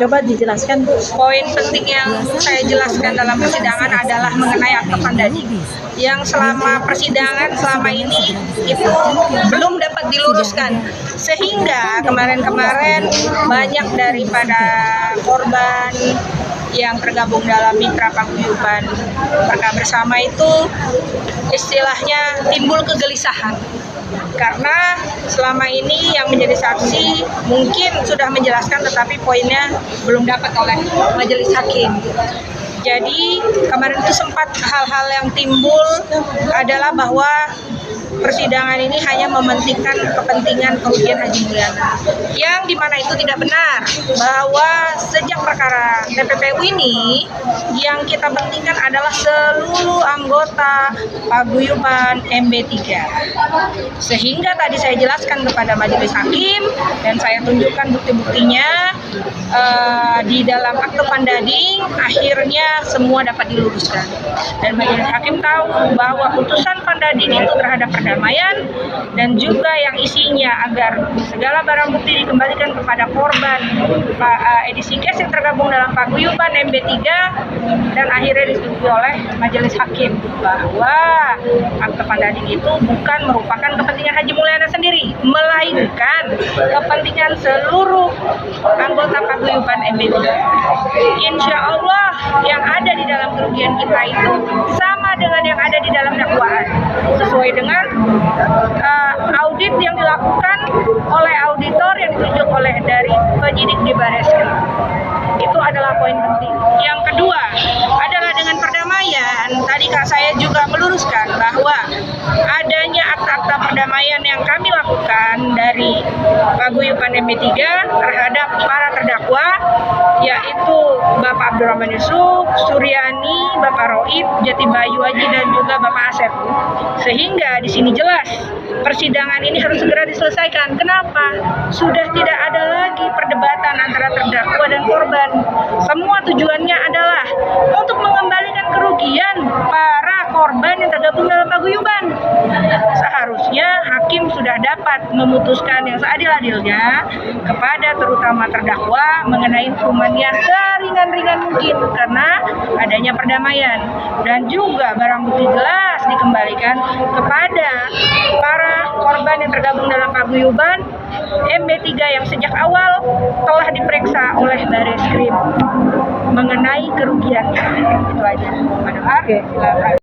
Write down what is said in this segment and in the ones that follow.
Coba dijelaskan. Poin penting yang saya jelaskan dalam persidangan adalah mengenai akte Pandadi yang selama persidangan selama ini itu belum dapat diluruskan, sehingga kemarin-kemarin banyak daripada korban yang tergabung dalam mitra paguyuban Berkah Bersama itu istilahnya timbul kegelisahan karena selama ini yang menjadi saksi mungkin sudah menjelaskan tetapi poinnya belum dapat oleh majelis hakim. Jadi kemarin itu sempat hal-hal yang timbul adalah bahwa persidangan ini hanya mementingkan kepentingan kerugian Haji Mulyana, yang dimana itu tidak benar, bahwa sejak perkara TPPU ini yang kita pentingkan adalah seluruh anggota paguyuban MB3, sehingga tadi saya jelaskan kepada majelis hakim dan saya tunjukkan bukti-buktinya di dalam akte Pandadi, akhirnya semua dapat diluruskan dan majelis hakim tahu bahwa putusan Pandadi itu terhadap perdamaian dan juga yang isinya agar segala barang bukti dikembalikan kepada korban Edi Singkes yang tergabung dalam paguyuban MB3 dan akhirnya disetujui oleh majelis hakim bahwa akte Pandadi itu bukan merupakan kepentingan Haji Mulyana sendiri, melainkan kepentingan seluruh anggota paguyuban MB3. Insya Allah yang ada di dalam kerugian kita itu sama dengan yang ada di dalam dakwaan, sesuai dengan audit yang dilakukan oleh auditor yang ditunjuk oleh dari penyidik di Bareskrim. Itu adalah poin penting. Yang kedua adalah dengan perdamaian. Tadi Kak saya juga meluruskan bahwa adanya akta-akta perdamaian yang kami lakukan dari paguyuban MB3 terhadap para terdakwa, yaitu Bapak Abdurrahman Yusuf, Suryani, Bapak Roib, Jati Bayu Haji, dan juga Bapak Asep. Sehingga di sini jelas persidangan ini harus segera diselesaikan. Kenapa? Sudah tidak ada lagi perdebatan antara terdakwa dan korban. Semua tujuannya adalah untuk mengembalikan kerugian para korban yang tergabung dalam paguyuban. Seharusnya hakim sudah dapat memutuskan yang seadil-adilnya kepada terutama terdakwa mengenai hukumannya seringan-ringan mungkin karena adanya perdamaian, dan juga barang bukti jelas dikembalikan kepada para korban yang tergabung dalam paguyuban MB3 yang sejak awal telah diperiksa oleh Bareskrim mengenai kerugiannya. Itu aja. Oke. Silakan.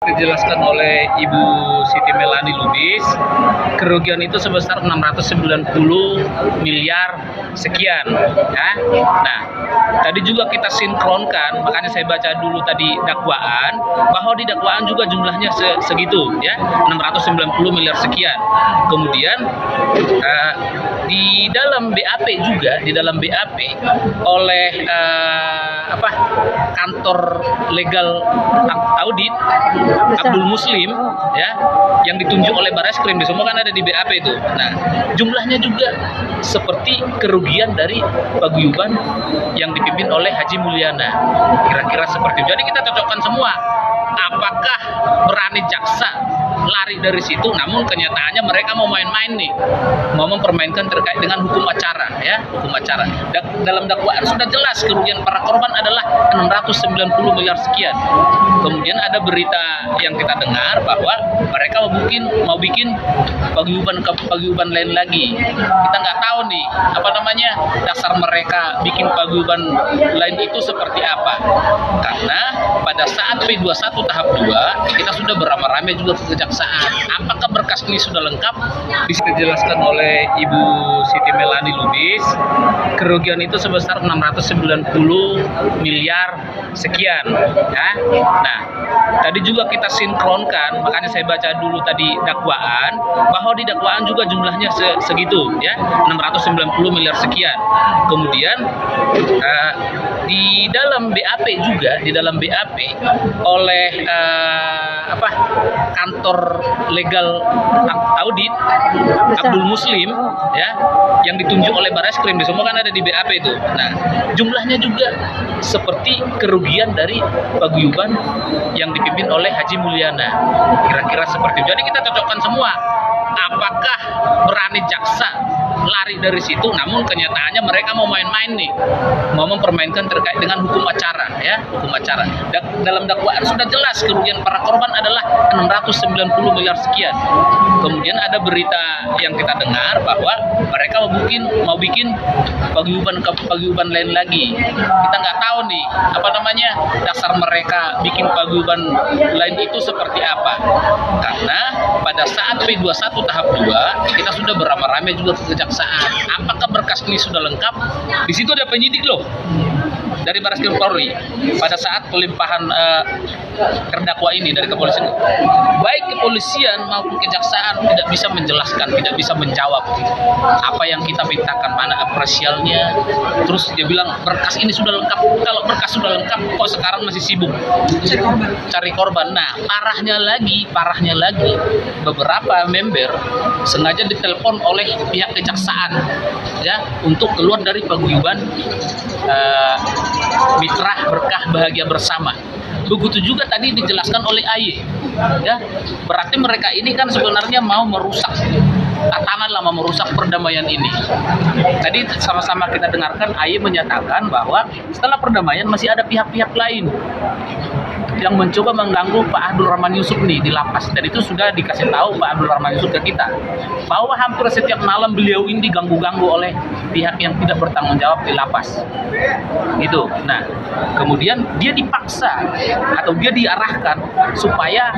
Dijelaskan oleh Ibu Siti Melani Lubis, kerugian itu sebesar 690 miliar sekian ya. Nah, tadi juga kita sinkronkan, makanya saya baca dulu tadi dakwaan, bahwa di dakwaan juga jumlahnya segitu ya, 690 miliar sekian. Kemudian di dalam BAP juga, di dalam BAP oleh kantor legal audit Abdul Muslim ya, yang ditunjuk oleh Bareskrim, di semua kan ada di BAP itu. Nah, jumlahnya juga seperti kerugian dari paguyuban yang dipimpin oleh Haji Mulyana, kira-kira seperti itu. Jadi kita cocokkan semua. Apakah berani jaksa lari dari situ? Namun kenyataannya mereka mau main-main nih, mau mempermainkan terkait dengan hukum acara ya, hukum acara. Dalam dakwaan sudah jelas kerugian para korban adalah 690 miliar sekian. Kemudian ada berita yang kita dengar bahwa mereka mau bikin paguyuban lain lagi. Kita nggak tahu nih dasar mereka bikin paguyuban lain itu seperti apa. Karena pada saat P21 tahap 2 kita sudah beramai-ramai juga ke kejaksaan. Apakah berkas ini sudah lengkap? Bisa dijelaskan oleh Ibu Siti Melani Lubis, kerugian itu sebesar 690 miliar sekian ya. Nah, tadi juga kita sinkronkan, makanya saya baca dulu tadi dakwaan, bahwa di dakwaan juga jumlahnya segitu ya, 690 miliar sekian. Kemudian di dalam BAP juga, di dalam BAP oleh kantor legal audit Abdul Muslim ya, yang ditunjuk oleh Bareskrim, di semua kan ada di BAP itu. Nah, jumlahnya juga seperti kerugian dari paguyuban yang dipimpin oleh Haji Mulyana, kira-kira seperti itu. Jadi kita cocokkan semua. Apakah berani jaksa lari dari situ? Namun kenyataannya mereka mau main-main nih, mau mempermainkan terkait dengan hukum acara, ya, hukum acara. Dalam dakwaan sudah jelas kerugian para korban adalah 690 miliar sekian. Kemudian ada berita yang kita dengar bahwa mereka mau bikin paguyuban lain lagi. Kita nggak tahu nih dasar mereka bikin paguyuban lain itu seperti apa. Karena pada saat P21 tahap 2 kita sudah beramai-ramai juga ke kejaksaan. Apakah berkas ini sudah lengkap? Di situ ada penyidik loh dari Bareskrim Polri pada saat pelimpahan terdakwa ini dari kepolisian. Baik kepolisian maupun kejaksaan tidak bisa menjelaskan, tidak bisa menjawab apa yang kita mintakan, mana apresialnya. Terus dia bilang berkas ini sudah lengkap. Kalau berkas sudah lengkap, kok sekarang masih sibuk cari korban. Nah, parahnya lagi beberapa member sengaja ditelepon oleh pihak kejaksaan ya untuk keluar dari paguyuban mitra berkah bahagia bersama. Begitu juga tadi dijelaskan oleh AY ya, berarti mereka ini kan sebenarnya mau merusak tatanan lah, mau merusak perdamaian ini. Tadi sama-sama kita dengarkan AY menyatakan bahwa setelah perdamaian masih ada pihak-pihak lain yang mencoba mengganggu Pak Abdul Rahman Yusuf nih di lapas. Dan itu sudah dikasih tahu Pak Abdul Rahman Yusuf ke kita bahwa hampir setiap malam beliau ini diganggu-ganggu oleh pihak yang tidak bertanggung jawab di lapas. Gitu. Nah, kemudian dia dipaksa atau dia diarahkan supaya